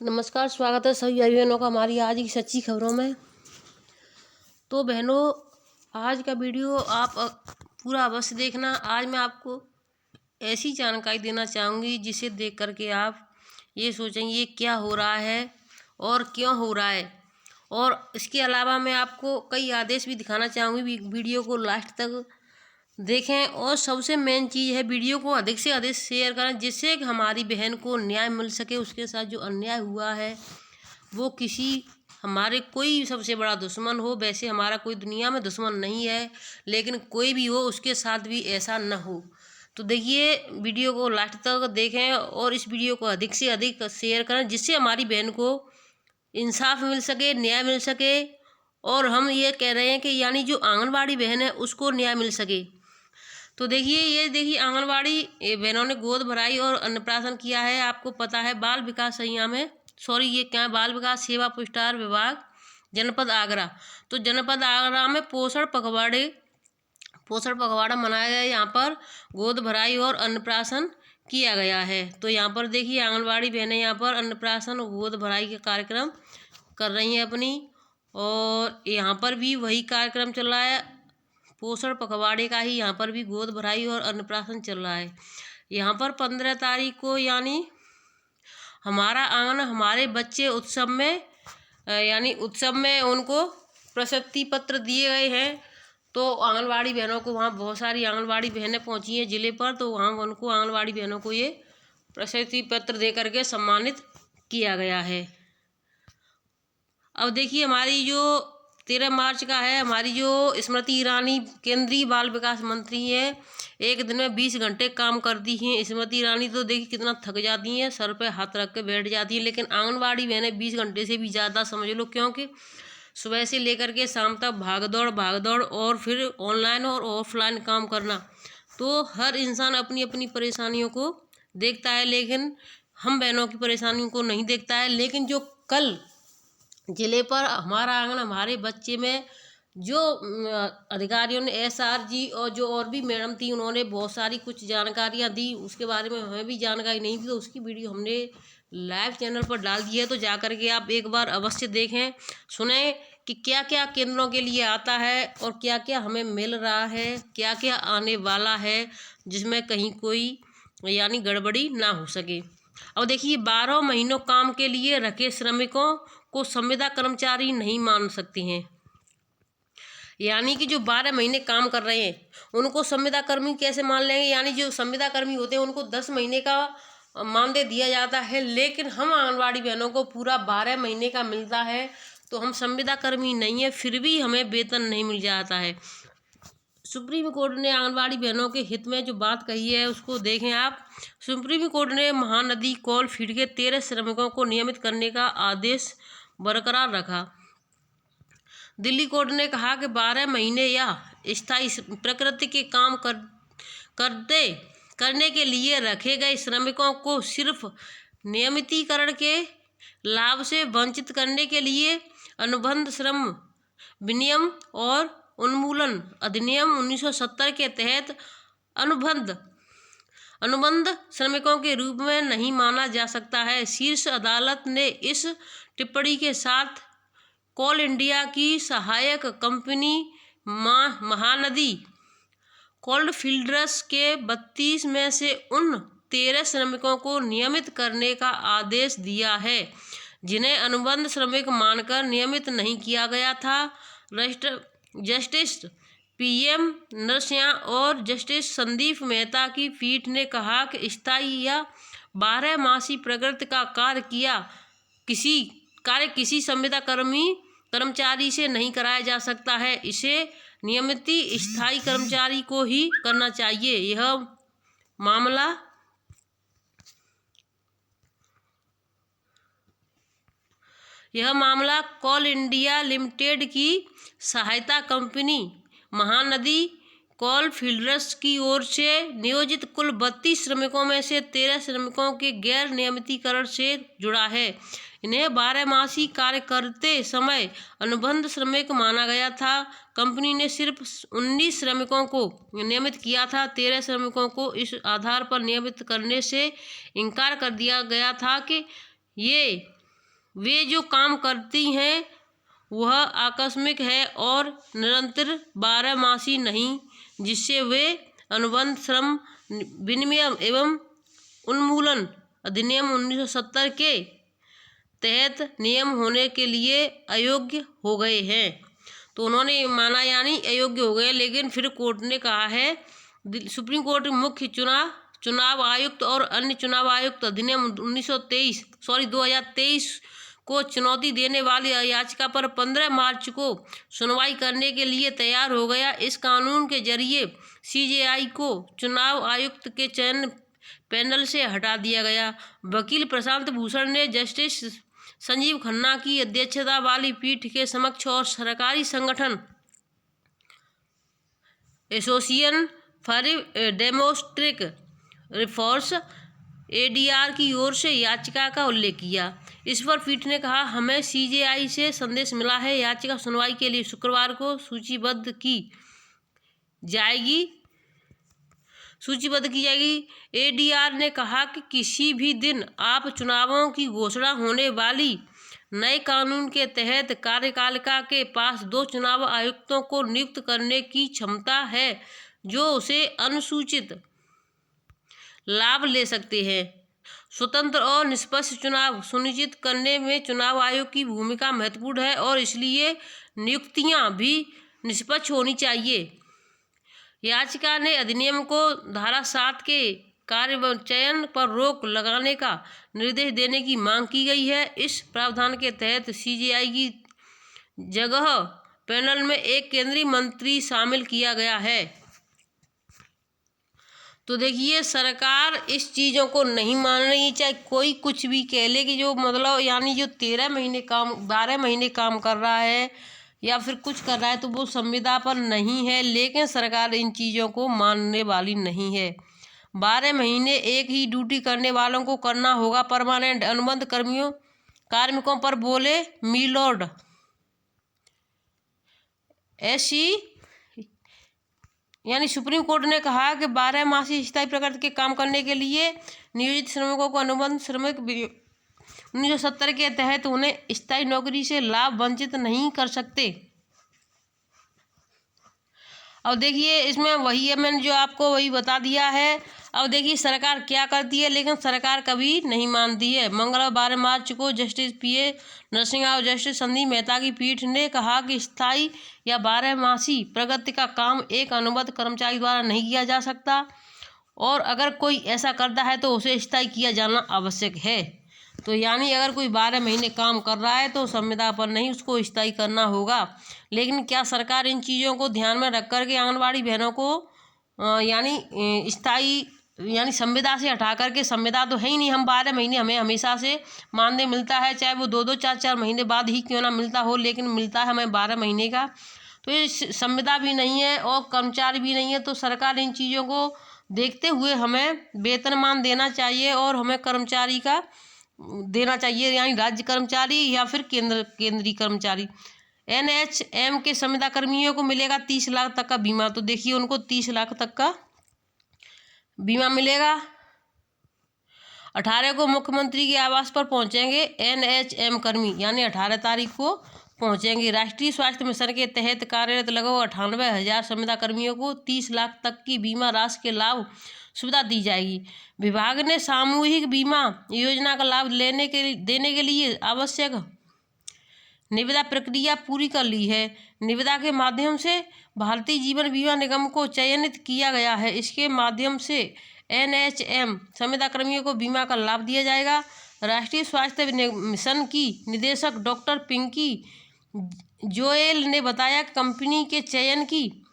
नमस्कार, स्वागत है सभी भाई बहनों का हमारी आज की सच्ची खबरों में। तो बहनों, आज का वीडियो आप पूरा अवश्य देखना। आज मैं आपको ऐसी जानकारी देना चाहूँगी जिसे देख करके आप ये सोचेंगे ये क्या हो रहा है और क्यों हो रहा है। और इसके अलावा मैं आपको कई आदेश भी दिखाना चाहूँगी। वीडियो को लास्ट तक देखें और सबसे मेन चीज़ है वीडियो को अधिक से अधिक शेयर करें, जिससे कि हमारी बहन को न्याय मिल सके। उसके साथ जो अन्याय हुआ है वो किसी हमारे कोई सबसे बड़ा दुश्मन हो, वैसे हमारा कोई दुनिया में दुश्मन नहीं है, लेकिन कोई भी हो उसके साथ भी ऐसा न हो। तो देखिए, वीडियो को लास्ट तक देखें और इस वीडियो को अधिक से अधिक शेयर करें, जिससे हमारी बहन को इंसाफ मिल सके, न्याय मिल सके। और हम ये कह रहे हैं कि यानी जो आंगनबाड़ी बहन है उसको न्याय मिल सके। तो देखिए, ये देखिए आंगनबाड़ी बहनों ने गोद भराई और अन्नप्राशन किया है। आपको पता है बाल विकास संज्ञा में ये क्या है, बाल विकास सेवा पुरस्कार विभाग जनपद आगरा। तो जनपद आगरा में पोषण पखवाड़ा मनाया गया। यहाँ पर गोद भराई और अन्नप्राशन किया गया है। तो यहाँ पर देखिए आंगनबाड़ी बहनें यहाँ पर अन्नप्राशन और गोद भराई के कार्यक्रम कर रही हैं अपनी। और यहाँ पर भी वही कार्यक्रम चल रहा है, पोषण पखवाड़े का ही यहाँ पर भी गोद भराई और अन्नप्राशन चल रहा है। यहाँ पर 15 तारीख को यानी हमारा आंगन हमारे बच्चे उत्सव में उनको प्रशस्ति पत्र दिए गए हैं। तो आंगनबाड़ी बहनों को वहाँ बहुत सारी आंगनबाड़ी बहनें पहुँची हैं ज़िले पर, तो वहाँ उनको आंगनबाड़ी बहनों को ये प्रशस्ति पत्र दे करके सम्मानित किया गया है। अब देखिए, हमारी जो 13 मार्च का है, हमारी जो स्मृति ईरानी केंद्रीय बाल विकास मंत्री है, एक दिन में 20 घंटे काम करती हैं स्मृति ईरानी। तो देखिए कितना थक जाती हैं, सर पे हाथ रख के बैठ जाती हैं। लेकिन आंगनबाड़ी बहनें 20 घंटे से भी ज़्यादा समझ लो, क्योंकि सुबह से लेकर के शाम तक भाग दौड़ और फिर ऑनलाइन और ऑफलाइन काम करना। तो हर इंसान अपनी अपनी परेशानियों को देखता है, लेकिन हम बहनों की परेशानियों को नहीं देखता है। लेकिन जो कल ज़िले पर हमारा आंगन हमारे बच्चे में जो अधिकारियों ने SRG और जो और भी मैडम थी, उन्होंने बहुत सारी कुछ जानकारियाँ दी। उसके बारे में हमें भी जानकारी नहीं थी, तो उसकी वीडियो हमने लाइव चैनल पर डाल दी है। तो जा कर के आप एक बार अवश्य देखें, सुने कि क्या क्या केंद्रों के लिए आता है और क्या क्या हमें मिल रहा है, क्या क्या आने वाला है, जिसमें कहीं कोई यानी गड़बड़ी ना हो सके। अब देखिए, 12 महीनों काम के लिए रखे श्रमिकों को संविदा कर्मचारी नहीं मान सकते हैं। यानी कि जो 12 महीने काम कर रहे हैं उनको संविदा कर्मी कैसे मान लेंगे। यानी जो संविदा कर्मी होते हैं उनको 10 महीने का मानदेय दिया जाता है, लेकिन हम आंगनबाड़ी बहनों को पूरा 12 महीने का मिलता है। तो हम संविदा कर्मी नहीं है, फिर भी हमें वेतन नहीं मिल जाता है। सुप्रीम कोर्ट ने आंगनबाड़ी बहनों के हित में जो बात कही है उसको देखें आप। सुप्रीम कोर्ट ने महानदी कोल फील्ड के 13 श्रमिकों को नियमित करने का आदेश बरकरार रखा। दिल्ली कोर्ट ने कहा कि 12 महीने या स्थायी प्रकृति के काम करने के लिए रखे गए श्रमिकों को सिर्फ नियमितीकरण के लाभ से वंचित करने के लिए अनुबंध श्रम विनियम और उन्मूलन अधिनियम 1970 के तहत अनुबंध श्रमिकों के रूप में नहीं माना जा सकता है। शीर्ष अदालत ने इस टिप्पणी के साथ कोल इंडिया की सहायक कंपनी महानदी कोल्डफील्ड्स के 32 में से उन 13 श्रमिकों को नियमित करने का आदेश दिया है जिन्हें अनुबंध श्रमिक मानकर नियमित नहीं किया गया था। जस्टिस PM नरसिम्हा और जस्टिस संदीप मेहता की पीठ ने कहा कि स्थायी या 12 मासी प्रकृति का कार्य किसी संविदा कर्मचारी से नहीं कराया जा सकता है। इसे नियमित स्थायी कर्मचारी को ही करना चाहिए। यह मामला कोल इंडिया लिमिटेड की सहायता कंपनी महानदी कोल फील्ड्स की ओर से नियोजित कुल 32 श्रमिकों में से 13 श्रमिकों के गैर नियमितीकरण से जुड़ा है। इन्हें 12 मासी कार्य करते समय अनुबंध श्रमिक माना गया था। कंपनी ने सिर्फ 19 श्रमिकों को नियमित किया था। 13 श्रमिकों को इस आधार पर नियमित करने से इनकार कर दिया गया था कि ये वे जो काम करती हैं वह आकस्मिक है और निरंतर 12 मासी नहीं, जिससे वे अनुबंध श्रम विनिमय एवं उन्मूलन अधिनियम 1970 के तहत नियम होने के लिए अयोग्य हो गए हैं। तो उन्होंने माना यानी अयोग्य हो गए, लेकिन फिर कोर्ट ने कहा है, सुप्रीम कोर्ट मुख्य चुनाव आयुक्त और अन्य चुनाव आयुक्त अधिनियम 2023 को चुनौती देने वाली याचिका पर 15 मार्च को सुनवाई करने के लिए तैयार हो गया। इस कानून के जरिए सीजेआई को चुनाव आयुक्त के चयन पैनल से हटा दिया गया। वकील प्रशांत भूषण ने जस्टिस संजीव खन्ना की अध्यक्षता वाली पीठ के समक्ष और सरकारी संगठन association for democratic reforms ADR की ओर से याचिका का उल्लेख किया। इस पर पीठ ने कहा, हमें सीजेआई से संदेश मिला है, याचिका सुनवाई के लिए शुक्रवार को सूचीबद्ध की जाएगी। एडीआर ने कहा कि किसी भी दिन आप चुनावों की घोषणा होने वाली नए कानून के तहत कार्यपालिका के पास 2 चुनाव आयुक्तों को नियुक्त करने की क्षमता है, जो उसे अनुसूचित लाभ ले सकते हैं। स्वतंत्र और निष्पक्ष चुनाव सुनिश्चित करने में चुनाव आयोग की भूमिका महत्वपूर्ण है और इसलिए नियुक्तियां भी निष्पक्ष होनी चाहिए। याचिका ने अधिनियम को धारा 7 के कार्यचयन पर रोक लगाने का निर्देश देने की मांग की गई है। इस प्रावधान के तहत सीजेआई की जगह पैनल में एक केंद्रीय मंत्री शामिल किया गया है। तो देखिए, सरकार इस चीज़ों को नहीं मान रही, चाहे कोई कुछ भी कह ले, कि जो मतलब यानी जो 12 महीने काम कर रहा है या फिर कुछ कर रहा है तो वो संविदा पर नहीं है, लेकिन सरकार इन चीज़ों को मानने वाली नहीं है। 12 महीने एक ही ड्यूटी करने वालों को करना होगा परमानेंट अनुबंध कार्मिकों पर, बोले मिलोड ऐसी यानी सुप्रीम कोर्ट ने कहा कि 12 मासी स्थायी प्रकृति के काम करने के लिए नियोजित श्रमिकों को अनुबंध श्रमिक 1970 के तहत उन्हें स्थायी नौकरी से लाभ वंचित नहीं कर सकते। अब देखिए, इसमें वही है, मैंने जो आपको वही बता दिया है। अब देखिए सरकार क्या करती है, लेकिन सरकार कभी नहीं मानती है। मंगलवार 12 मार्च को जस्टिस पीए नरसिंह और जस्टिस संदीप मेहता की पीठ ने कहा कि स्थायी या 12 मासी प्रगति का काम एक अनुबंध कर्मचारी द्वारा नहीं किया जा सकता, और अगर कोई ऐसा करता है तो उसे स्थायी किया जाना आवश्यक है। तो यानी अगर कोई 12 महीने काम कर रहा है तो संविदा पर नहीं, उसको स्थायी करना होगा। लेकिन क्या सरकार इन चीज़ों को ध्यान में रख कर के आंगनबाड़ी बहनों को यानी स्थायी यानी संविदा से हटा करके, संविदा तो है ही नहीं, हम 12 महीने हमें हमेशा से मानदेय मिलता है, चाहे वो 2-2 4-4 महीने बाद ही क्यों ना मिलता हो, लेकिन मिलता है हमें 12 महीने का। तो ये संविदा भी नहीं है और कर्मचारी भी नहीं है, तो सरकार इन चीज़ों को देखते हुए हमें वेतनमान देना चाहिए और हमें कर्मचारी का देना चाहिए, यानी राज्य कर्मचारी या फिर केंद्रीय कर्मचारी। एनएचएम के संविदा कर्मियों को मिलेगा 30 लाख तक का बीमा। तो देखिए, उनको 30 लाख तक का बीमा मिलेगा। 18 को मुख्यमंत्री के आवास पर पहुंचेंगे एनएचएम कर्मी, यानी 18 तारीख को पहुंचेंगे। राष्ट्रीय स्वास्थ्य मिशन के तहत कार्यरत लगभग 98,000 संविदा कर्मियों को 30 लाख तक की बीमा राशि के लाभ सुविधा दी जाएगी। विभाग ने सामूहिक बीमा योजना का लाभ देने के लिए आवश्यक निविदा प्रक्रिया पूरी कर ली है। निविदा के माध्यम से भारतीय जीवन बीमा निगम को चयनित किया गया है। इसके माध्यम से एनएचएम संविदा कर्मियों को बीमा का लाभ दिया जाएगा। राष्ट्रीय स्वास्थ्य मिशन की निदेशक डॉक्टर पिंकी जोएल ने बताया कि कंपनी के चयन की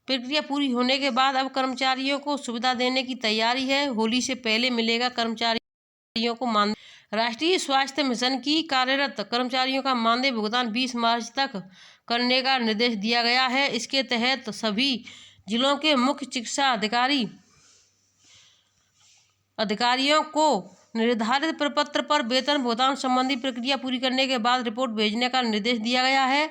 प्रक्रिया पूरी होने के बाद अब कर्मचारियों को सुविधा देने की तैयारी है। होली से पहले मिलेगा कर्मचारियों को मानदेय। राष्ट्रीय स्वास्थ्य मिशन की कार्यरत कर्मचारियों का मानदेय भुगतान 20 मार्च तक करने का निर्देश दिया गया है। इसके तहत सभी जिलों के मुख्य चिकित्सा अधिकारियों को निर्धारित प्रपत्र पर वेतन भुगतान संबंधी प्रक्रिया पूरी करने के बाद रिपोर्ट भेजने का निर्देश दिया गया है।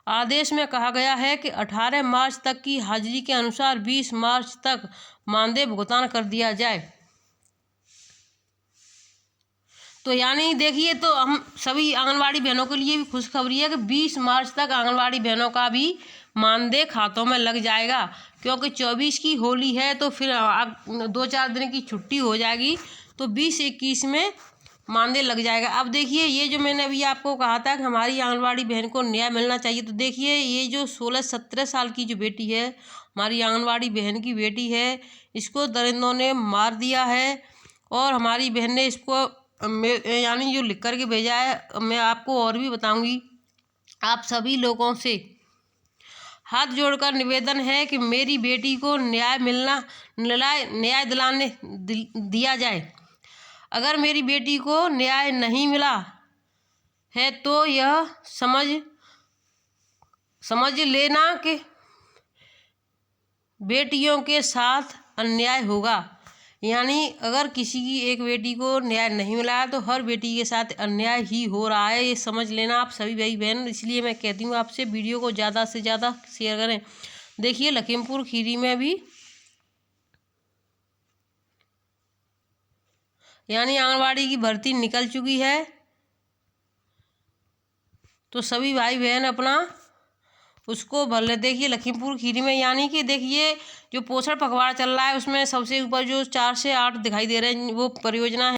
आदेश में कहा गया है कि 18 मार्च तक की हाजिरी के अनुसार 20 मार्च तक मानदेय भुगतान कर दिया जाए। तो यानी देखिए, तो हम सभी आंगनवाड़ी बहनों के लिए भी खुशखबरी है कि 20 मार्च तक आंगनवाड़ी बहनों का भी मानदेय खातों में लग जाएगा, क्योंकि 24 की होली है तो फिर 2-4 दिन की छुट्टी हो जाएगी, तो 20-21 में मानदेय लग जाएगा। अब देखिए, ये जो मैंने अभी आपको कहा था कि हमारी आंगनवाड़ी बहन को न्याय मिलना चाहिए, तो देखिए ये जो 16-17 साल की जो बेटी है, हमारी आंगनवाड़ी बहन की बेटी है, इसको दरिंदों ने मार दिया है और हमारी बहन ने इसको यानी जो लिख कर के भेजा है। मैं आपको और भी बताऊंगी। आप सभी लोगों से हाथ जोड़कर निवेदन है कि मेरी बेटी को न्याय दिया जाए। अगर मेरी बेटी को न्याय नहीं मिला है तो यह समझ लेना कि बेटियों के साथ अन्याय होगा। यानी अगर किसी की एक बेटी को न्याय नहीं मिला है तो हर बेटी के साथ अन्याय ही हो रहा है, ये समझ लेना आप सभी भाई बहन। इसलिए मैं कहती हूँ आपसे, वीडियो को ज़्यादा से ज़्यादा शेयर करें। देखिए, लखीमपुर खीरी में भी यानी आंगनवाड़ी की भर्ती निकल चुकी है, तो सभी भाई बहन अपना उसको भर ले। देखिए, लखीमपुर खीरी में यानी कि देखिए जो पोषण पखवाड़ा चल रहा है उसमें सबसे ऊपर जो 4 से 8 दिखाई दे रहे हैं वो परियोजना है।